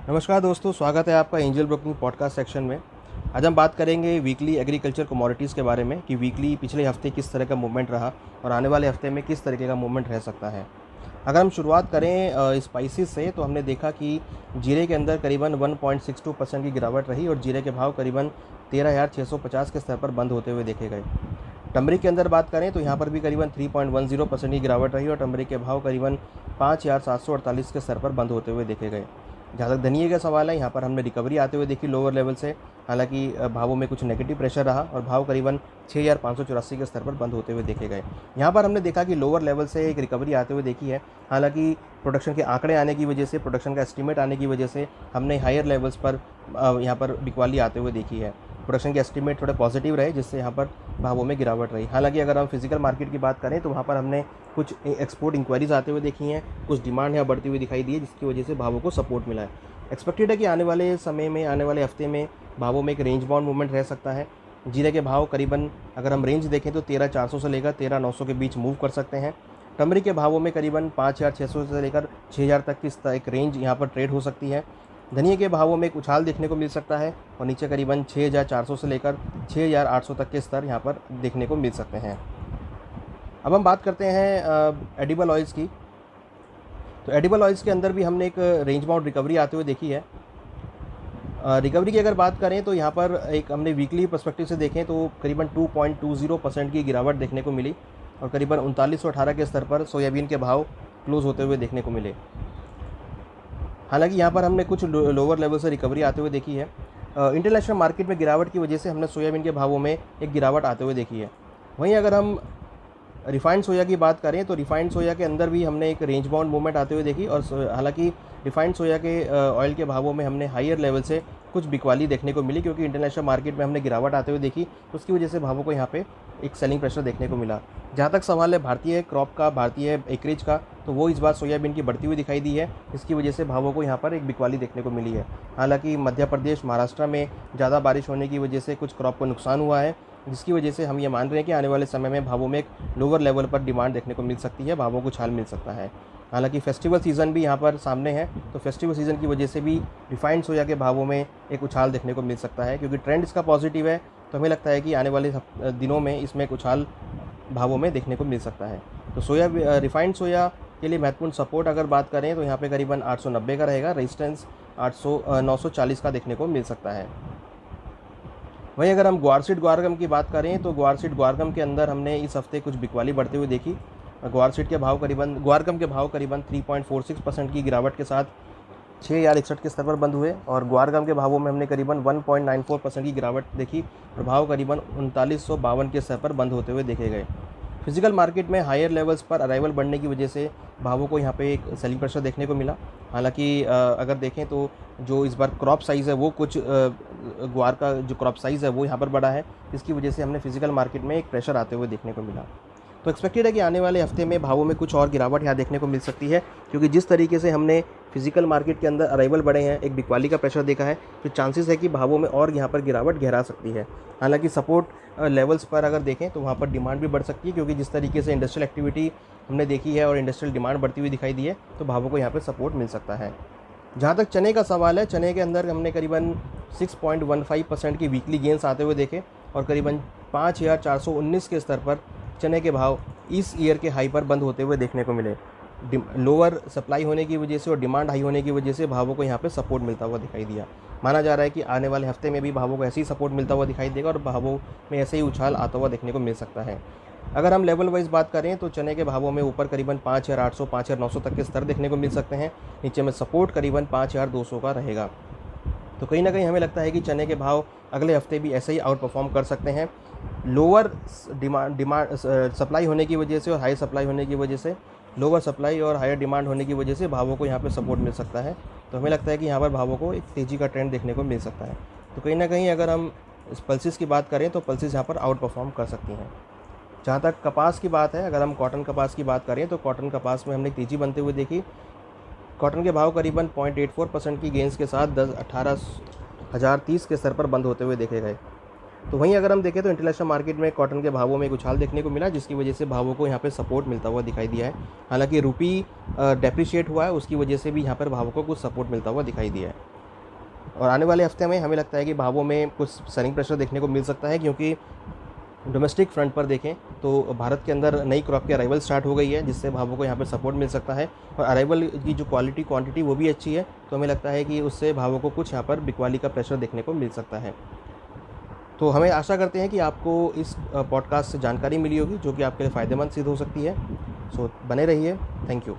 नमस्कार दोस्तों, स्वागत है आपका एंजल ब्रोकिंग पॉडकास्ट सेक्शन में। आज हम बात करेंगे वीकली एग्रीकल्चर कमोडिटीज़ के बारे में कि वीकली पिछले हफ्ते किस तरह का मूवमेंट रहा और आने वाले हफ्ते में किस तरीके का मूवमेंट रह सकता है। अगर हम शुरुआत करें स्पाइसेस से, तो हमने देखा कि जीरे के अंदर करीबन 1.62% की गिरावट रही और जीरे के भाव करीबन 13,650 के स्तर पर बंद होते हुए देखे गए। टर्मरिक के अंदर बात करें तो यहाँ पर भी करीबन 3.10% की गिरावट रही और टर्मरिक के भाव करीबन 5,748 के स्तर पर बंद होते हुए देखे गए। जहाँ तक धनिये का सवाल है, यहाँ पर हमने रिकवरी आते हुए देखी लोअर लेवल से। हालांकि भावों में कुछ नेगेटिव प्रेशर रहा और भाव करीबन 6,584 के स्तर पर बंद होते हुए देखे गए। यहाँ पर हमने देखा कि लोअर लेवल से एक रिकवरी आते हुए देखी है। हालांकि प्रोडक्शन के आंकड़े आने की वजह से, प्रोडक्शन का एस्टीमेट आने की वजह से हमने हायर लेवल्स पर यहाँ पर बिकवाली आते हुए देखी है। प्रोडक्शन के एस्टीमेट थोड़े पॉजिटिव रहे, जिससे यहाँ पर भावों में गिरावट रही। हालांकि अगर हम फिजिकल मार्केट की बात करें तो वहाँ पर हमने कुछ एक्सपोर्ट इंक्वायरीज आते हुए देखी हैं, कुछ डिमांड यहाँ बढ़ती हुई दिखाई दी है, जिसकी वजह से भावों को सपोर्ट मिला है। एक्सपेक्टेड है कि आने वाले समय में, आने वाले हफ्ते में भावों में एक रेंज बाउंड मूवमेंट रह सकता है। जीरे के भाव करीबन, अगर हम रेंज देखें तो 13,400 से लेकर 13,900 के बीच मूव कर सकते हैं। टर्मरिक के भावों में करीबन 5,600 से लेकर 6,000 तक की एक रेंज यहाँ पर ट्रेड हो सकती है। धनिये के भावों में एक उछाल देखने को मिल सकता है और नीचे करीबन 6,400 से लेकर 6,800 तक के स्तर यहाँ पर देखने को मिल सकते हैं। अब हम बात करते हैं एडिबल ऑयल्स की। तो एडिबल ऑयल्स के अंदर भी हमने एक रेंज बाउंड रिकवरी आते हुए देखी है। रिकवरी की अगर बात करें तो यहाँ पर एक हमने वीकली पर्सपेक्टिव से देखें तो करीबन 2.20% की गिरावट देखने को मिली और करीबन 3918 के स्तर पर सोयाबीन के भाव क्लोज होते हुए देखने को मिले। हालांकि यहाँ पर हमने कुछ लोअर लेवल से रिकवरी आते हुए देखी है। इंटरनेशनल मार्केट में गिरावट की वजह से हमने सोयाबीन के भावों में एक गिरावट आते हुए देखी है। वहीं अगर हम रिफाइंड सोया की बात करें तो रिफाइंड सोया के अंदर भी हमने एक रेंज बाउंड मूवमेंट आते हुए देखी और हालांकि रिफाइंड सोया के ऑयल के भावों में हमने हायर लेवल से कुछ बिकवाली देखने को मिली, क्योंकि इंटरनेशनल मार्केट में हमने गिरावट आते हुए देखी, तो उसकी वजह से भावों को यहाँ पे एक सेलिंग प्रेशर देखने को मिला। जहाँ तक सवाल है भारतीय क्रॉप का, भारतीय एकरेज का, तो वो इस बार सोयाबीन की बढ़ती हुई दिखाई दी है, इसकी वजह से भावों को यहाँ पर एक बिकवाली देखने को मिली है। हालांकि मध्य प्रदेश, महाराष्ट्र में ज़्यादा बारिश होने की वजह से कुछ क्रॉप को नुकसान हुआ है, जिसकी वजह से हम ये मान रहे हैं कि आने वाले समय में भावों में एक लोअर लेवल पर डिमांड देखने को मिल सकती है, भावों को उछाल मिल सकता है। हालांकि फेस्टिवल सीज़न भी यहाँ पर सामने है, तो फेस्टिवल सीज़न की वजह से भी रिफाइंड सोया के भावों में एक उछाल देखने को मिल सकता है, क्योंकि ट्रेंड इसका पॉजिटिव है। तो हमें लगता है कि आने वाले दिनों में इसमें एक उछाल भावों में देखने को मिल सकता है। तो सोया, रिफाइंड सोया के लिए महत्वपूर्ण सपोर्ट अगर बात करें तो यहाँ पे करीबन 890 का रहेगा, रेजिस्टेंस 940 का देखने को मिल सकता है। वहीं अगर हम ग्वारसीड ग्वारगम की बात करें तो ग्वारसीड ग्वारगम के अंदर हमने इस हफ्ते कुछ बिकवाली बढ़ते हुए देखी। ग्वारगम के भाव करीबन 3.46% की गिरावट के साथ 6,061 के स्तर पर बंद हुए और ग्वारगम के भावों में हमने करीबन 1.94% की गिरावट देखी और भाव करीबन 3952 के स्तर पर बंद होते हुए देखे गए। फिजिकल मार्केट में हायर लेवल्स पर अराइवल बढ़ने की वजह से भावों को यहाँ पे एक सेलिंग प्रेशर देखने को मिला। हालांकि अगर देखें तो जो इस बार क्रॉप साइज़ है वो कुछ ग्वार का जो क्रॉप साइज़ है वो यहाँ पर बढ़ा है, इसकी वजह से हमने फिजिकल मार्केट में एक प्रेशर आते हुए देखने को मिला। तो एक्सपेक्टेड है कि आने वाले हफ्ते में भावों में कुछ और गिरावट यहाँ देखने को मिल सकती है, क्योंकि जिस तरीके से हमने फिजिकल मार्केट के अंदर अराइवल बढ़े हैं, एक बिकवाली का प्रेशर देखा है, तो चांसेस है कि भावों में और यहाँ पर गिरावट गहरा सकती है। हालांकि सपोर्ट लेवल्स पर अगर देखें तो वहाँ पर डिमांड भी बढ़ सकती है, क्योंकि जिस तरीके से इंडस्ट्रियल एक्टिविटी हमने देखी है और इंडस्ट्रियल डिमांड बढ़ती हुई दिखाई दी है, तो भावों को यहाँ पर सपोर्ट मिल सकता है। जहाँ तक चने का सवाल है, चने के अंदर हमने करीबन 6.15% की वीकली गेंस आते हुए देखे और करीबन 5,419 के स्तर पर चने के भाव इस ईयर के हाई पर बंद होते हुए देखने को मिले। लोअर सप्लाई होने की वजह से और डिमांड हाई होने की वजह से भावों को यहाँ पे सपोर्ट मिलता हुआ दिखाई दिया। माना जा रहा है कि आने वाले हफ्ते में भी भावों को ऐसे ही सपोर्ट मिलता हुआ दिखाई देगा और भावों में ऐसे ही उछाल आता हुआ देखने को मिल सकता है। अगर हम लेवल वाइज बात करें तो चने के भावों में ऊपर करीबन 5,800 5,900 तक के स्तर देखने को मिल सकते हैं, नीचे में सपोर्ट करीबन 5,200 का रहेगा। तो कहीं ना कहीं हमें लगता है कि चने के भाव अगले हफ्ते भी ऐसे ही आउट परफॉर्म कर सकते हैं। लोअर डिमांड सप्लाई होने की वजह से और हाई सप्लाई होने की वजह से, लोअर सप्लाई और हायर डिमांड होने की वजह से भावों को यहाँ पे सपोर्ट मिल सकता है। तो हमें लगता है कि यहाँ पर भावों को एक तेज़ी का ट्रेंड देखने को मिल सकता है। तो कहीं ना कहीं अगर हम पल्सिस की बात करें तो पल्सिस यहाँ पर आउट परफॉर्म कर सकती हैं। जहाँ तक कपास की बात है, अगर हम कॉटन कपास की बात करें तो कॉटन कपास में हमने तेज़ी बनते हुए देखी। कॉटन के भाव करीबन 0.84% की गेंस के साथ 18,030 के स्तर पर बंद होते हुए देखे गए। तो वहीं अगर हम देखें तो इंटरनेशनल मार्केट में कॉटन के भावों में एक उछाल देखने को मिला, जिसकी वजह से भावों को यहाँ पे सपोर्ट मिलता हुआ दिखाई दिया है। हालांकि रुपी डेप्रिशिएट हुआ है, उसकी वजह से भी यहाँ पर भावों को कुछ सपोर्ट मिलता हुआ दिखाई दिया है। और आने वाले हफ्ते में हमें लगता है कि भावों में कुछ सेलिंग प्रेशर देखने को मिल सकता है, क्योंकि डोमेस्टिक फ्रंट पर देखें तो भारत के अंदर नई क्रॉप की अराइवल स्टार्ट हो गई है, जिससे भावों को यहाँ पर सपोर्ट मिल सकता है। और अराइवल की जो क्वालिटी क्वांटिटी वो भी अच्छी है, तो हमें लगता है कि उससे भावों को कुछ यहाँ पर बिकवाली का प्रेशर देखने को मिल सकता है। तो हमें आशा करते हैं कि आपको इस पॉडकास्ट से जानकारी मिली होगी जो कि आपके लिए फ़ायदेमंद सिद्ध हो सकती है। सो बने रहिए। Thank you.